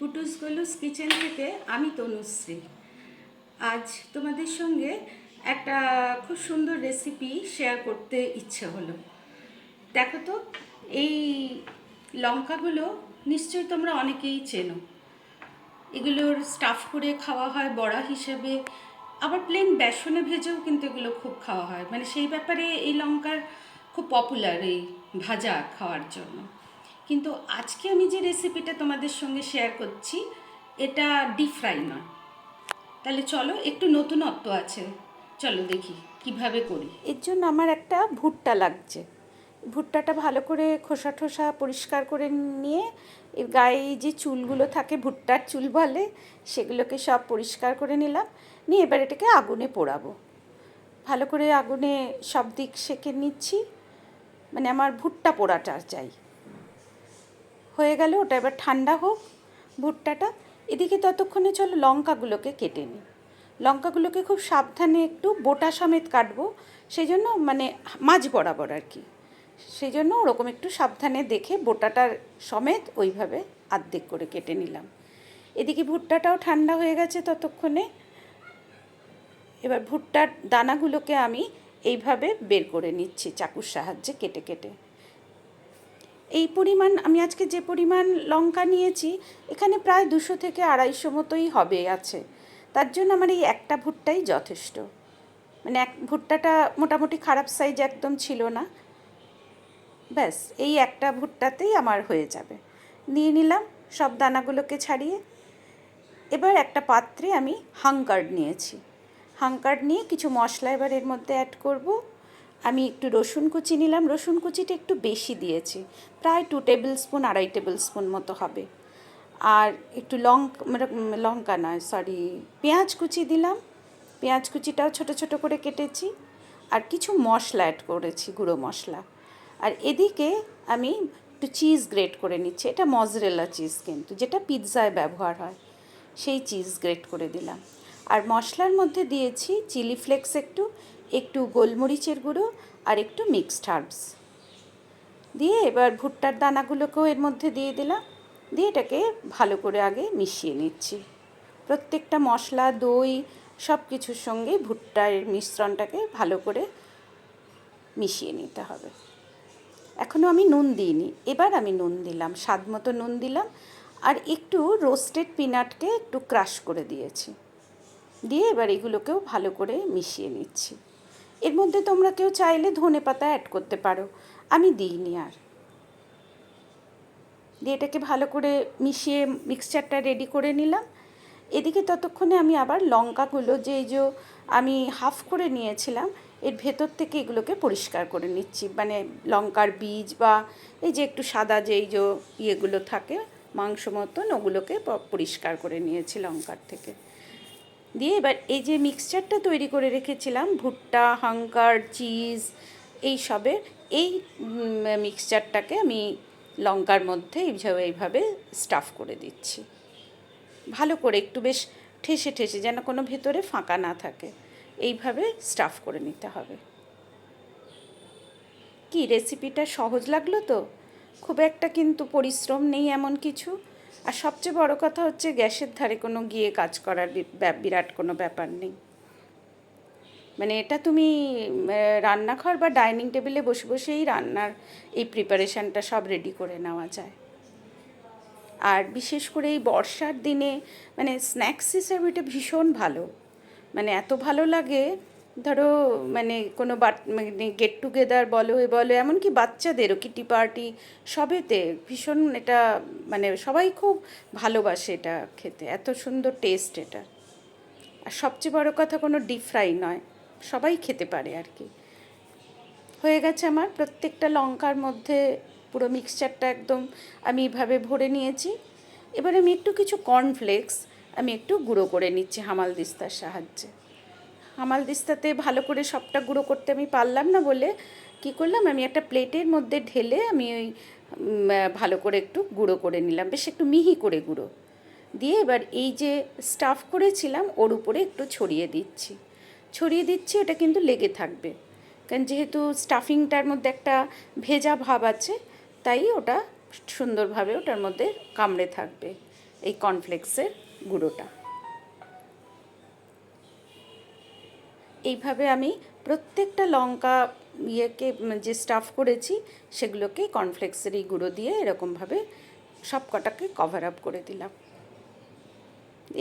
Putus গলুস kitchen থেকে আমি তনুশ্রী। আজ তোমাদের সঙ্গে একটা খুব সুন্দর রেসিপি শেয়ার করতে ইচ্ছে হলো। দেখো তো, এই লঙ্কাগুলো নিশ্চয়ই তোমরা অনেকেই চেনো। এগুলোর স্টাফ করে খাওয়া হয় বড়া হিসেবে, আবার প্লেন বেসনে ভেজেও কিন্তু এগুলো খুব খাওয়া হয়। মানে সেই ব্যাপারে এই লঙ্কার খুব পপুলার এই ভাজা খাওয়ার জন্য। কিন্তু আজকে আমি যে রেসিপিটা তোমাদের সঙ্গে শেয়ার করছি, এটা ডিপ ফ্রাই নয়। তাহলে চলো, একটু নতুনত্ব আছে, চলো দেখি কিভাবে করি। এর জন্য আমার একটা ভুট্টা লাগছে। ভুট্টাটা ভালো করে খোসা ঠোসা পরিষ্কার করে নিয়ে এর গায়ে যে চুলগুলো থাকে, ভুট্টার চুল বলে, সেগুলোকে সব পরিষ্কার করে নিলাম। নিয়ে এবার এটাকে আগুনে পোড়াবো। ভালো করে আগুনে সব দিক সেঁকে নিচ্ছি, মানে আমার ভুট্টা পোড়াটা চাই। হয়ে গেল, ওটা এবার ঠান্ডা হোক ভুট্টাটা। এদিকে ততক্ষণে চলো লঙ্কাগুলোকে কেটে নিই। লঙ্কাগুলোকে খুব সাবধানে একটু বোটা সমেত কাটবো, সেই জন্য মানে মাঝ বরাবর আর কি। সেই জন্য ওরকম একটু সাবধানে দেখে বোটাটার সমেত ওইভাবে আর্ধেক করে কেটে নিলাম। এদিকে ভুট্টাটাও ঠান্ডা হয়ে গেছে ততক্ষণে। এবার ভুট্টার দানাগুলোকে আমি এইভাবে বের করে নিচ্ছি চাকুর সাহায্যে কেটে কেটে। এই পরিমাণ আমি আজকে যে পরিমাণ লঙ্কা নিয়েছি, এখানে প্রায় 200 থেকে 250 মতোই হবে আছে। তার জন্য আমার এই একটা ভুট্টাই যথেষ্ট। মানে এক ভুট্টাটা মোটামুটি খারাপ সাইজ একদম ছিল না, ব্যাস এই একটা ভুট্টাতেই আমার হয়ে যাবে। নিয়ে নিলাম সব দানাগুলোকে ছাড়িয়ে। এবার একটা পাত্রে আমি হাংকার্ড নিয়েছি। হাংকার্ড নিয়ে কিছু মশলা এবার এর মধ্যে অ্যাড করব। আমি একটু রসুন কুচি নিলাম, রসুন কুচিটা একটু বেশি দিয়েছি, প্রায় 2 টেবিল স্পুন 2.5 টেবিল স্পুন মতো হবে। আর একটু লঙ্কা নয় সরি পেঁয়াজ কুচি দিলাম, পেঁয়াজ কুচিটাও ছোটো ছোটো করে কেটেছি। আর কিছু মশলা অ্যাড করেছি, গুঁড়ো মশলা। আর এদিকে আমি একটু চিজ গ্রেট করে নিচ্ছি, এটা মজরেলা চিজ কিন্তু, যেটা পিৎজায় ব্যবহার হয়, সেই চিজ গ্রেট করে দিলাম। আর মশলার মধ্যে দিয়েছি চিলি ফ্লেক্স একটু, একটু গোলমরিচের গুঁড়ো, আর একটু মিক্সড হার্বস দিয়ে এবার ভুট্টার দানাগুলোকেও এর মধ্যে দিয়ে দিলাম। দিয়ে এটাকে ভালো করে আগে মিশিয়ে নিচ্ছি। প্রত্যেকটা মশলা, দই, সব কিছুর সঙ্গে ভুট্টার মিশ্রণটাকে ভালো করে মিশিয়ে নিতে হবে। এখনও আমি নুন দিইনি, এবার আমি নুন দিলাম, স্বাদ মতো নুন দিলাম। আর একটু রোস্টেড পিনাটকে একটু ক্রাশ করে দিয়েছি। দিয়ে এবার এগুলোকেও ভালো করে মিশিয়ে নিচ্ছি। এর মধ্যে তোমরা কেউ চাইলে ধনেপাতা অ্যাড করতে পারো, আমি দিইনি। আর দিয়ে এটাকে ভালো করে মিশিয়ে মিক্সচারটা রেডি করে নিলাম। এদিকে ততক্ষণে আমি আবার লঙ্কাগুলো যে আমি হাফ করে নিয়েছিলাম, এর ভেতর থেকে এগুলোকে পরিষ্কার করে নিচ্ছি। মানে লঙ্কার বীজ বা এই যে একটু সাদা যে ইয়েগুলো থাকে মাংস মতন, ওগুলোকে পরিষ্কার করে নিয়েছি লঙ্কার থেকে। দিয়ে এবার এই যে মিক্সচারটা তৈরি করে রেখেছিলাম, ভুট্টা, হাঙ্কার, চিজ, এই সবের এই মিক্সচারটাকে আমি লঙ্কার মধ্যে এইভাবে স্টাফ করে দিচ্ছি। ভালো করে একটু বেশ ঠেসে ঠেসে, যেন কোনো ভেতরে ফাঁকা না থাকে, এইভাবে স্টাফ করে নিতে হবে। কি রেসিপিটা সহজ লাগলো তো? খুব একটা কিন্তু পরিশ্রম নেই এমন কিছু। আর সবচেয়ে বড় কথা হচ্ছে গ্যাসের ধারে কোনো গিয়ে কাজ করার বিরাট কোনো ব্যাপার নেই। মানে এটা তুমি রান্নাঘর বা ডাইনিং টেবিলে বসে বসেই রান্নার এই প্রিপারেশানটা সব রেডি করে নেওয়া যায়। আর বিশেষ করে এই বর্ষার দিনে মানে স্ন্যাক্স হিসেবে এটা ভীষণ ভালো। মানে এত ভালো লাগে, ধরো মানে কোনো মানে গেট টুগেদার বলো এমনকি বাচ্চাদেরও কিটি পার্টি সবেতে ভীষণ এটা, মানে সবাই খুব ভালোবাসে এটা খেতে, এত সুন্দর টেস্ট এটা। আর সবচেয়ে বড় কথা কোনো ডিপ ফ্রাই নয়, সবাই খেতে পারে আর কি। হয়ে গেছে আমার প্রত্যেকটা লঙ্কার মধ্যে পুরো মিক্সচারটা একদম আমি এইভাবে ভরে নিয়েছি। এবার আমি একটু কিছু কর্নফ্লেক্স আমি একটু গুঁড়ো করে নিচ্ছি হামাল দিস্তার সাহায্যে। হামাল দিস্তাতে ভালো করে সবটা গুঁড়ো করতে আমি পারলাম না বলে কী করলাম, আমি একটা প্লেটের মধ্যে ঢেলে আমি ওই ভালো করে একটু গুঁড়ো করে নিলাম, বেশ একটু মিহি করে গুঁড়ো দিয়ে এবার এই যে স্টাফ করেছিলাম ওর উপরে একটু ছড়িয়ে দিচ্ছি। ওটা কিন্তু লেগে থাকবে, কারণ যেহেতু স্টাফিংটার মধ্যে একটা ভেজা ভাব আছে, তাই ওটা সুন্দরভাবে ওটার মধ্যে কামড়ে থাকবে। এই কর্নফ্লেক্সের গুঁড়োটা। এইভাবে আমি প্রত্যেকটা লঙ্কা ইয়েকে যে স্টাফ করেছি সেগুলোকে কর্নফ্লেক্সের এই গুঁড়ো দিয়ে এরকমভাবে সব কটাকে কভার আপ করে দিলাম।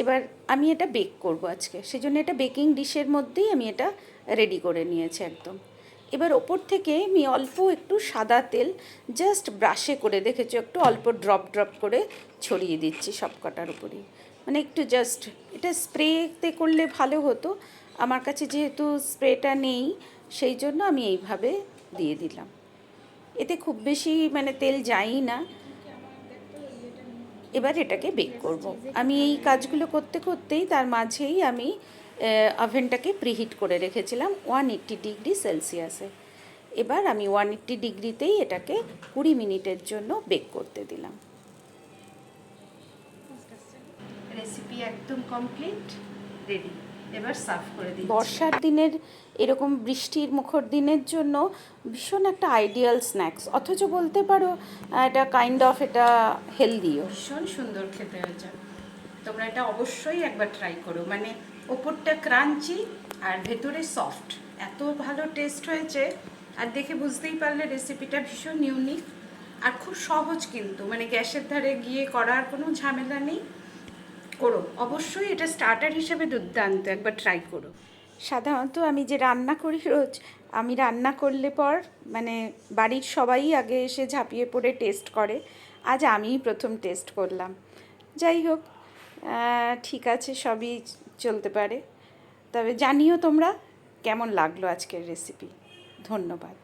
এবার আমি এটা বেক করব আজকে, সেজন্য এটা বেকিং ডিশের মধ্যেই আমি এটা রেডি করে নিয়েছি একদম। এবার ওপর থেকে আমি অল্প একটু সাদা তেল জাস্ট ব্রাশে করে, দেখেছো, একটু অল্প ড্রপ ড্রপ করে ছড়িয়ে দিচ্ছি সব কটার উপরেই, মানে একটু জাস্ট। এটা স্প্রেতে করলে ভালো হতো, আমার কাছে যেহেতু স্প্রেটা নেই সেই জন্য আমি এইভাবে দিয়ে দিলাম। এতে খুব বেশি মানে তেল যায়ই না। এবার এটাকে বেক করব। আমি এই কাজগুলো করতে করতেই তার মাঝেই আমি ওভেনটাকে প্রিহিট করে রেখেছিলাম 180 ডিগ্রি সেলসিয়াসে। এবার আমি 180 ডিগ্রিতেই এটাকে 20 মিনিটের জন্য বেক করতে দিলাম। রেসিপি একদম কমপ্লিট, রেডি। এবার সার্ভ করে দিই। বর্ষার দিনের এরকম বৃষ্টির মুখর দিনের জন্য ভীষণ একটা আইডিয়াল স্ন্যাক্স, অথচ বলতে পারো এটা কাইন্ড অফ এটা হেলদিও। ভীষণ সুন্দর খেতে হয়েছে, তোমরা এটা অবশ্যই একবার ট্রাই করো। মানে ওপরটা ক্রাঞ্চি আর ভেতরে সফট, এত ভালো টেস্ট হয়েছে। আর দেখে বুঝতেই পারলে রেসিপিটা ভীষণ ইউনিক আর খুব সহজ, কিন্তু মানে গ্যাসের ধারে গিয়ে করার কোনো ঝামেলা নেই। করো অবশ্যই, এটা স্টার্টার হিসেবে দুর্দান্ত, একবার ট্রাই করো। সাধারণত আমি যে রান্না করি রোজ, আমি রান্না করলে পর মানে বাড়ির সবাই আগে এসে ঝাঁপিয়ে পড়ে টেস্ট করে, আজ আমিই প্রথম টেস্ট করলাম। যাই হোক, ঠিক আছে, সবই চলতে পারে। তবে জানিও তোমরা কেমন লাগলো আজকের রেসিপি। ধন্যবাদ।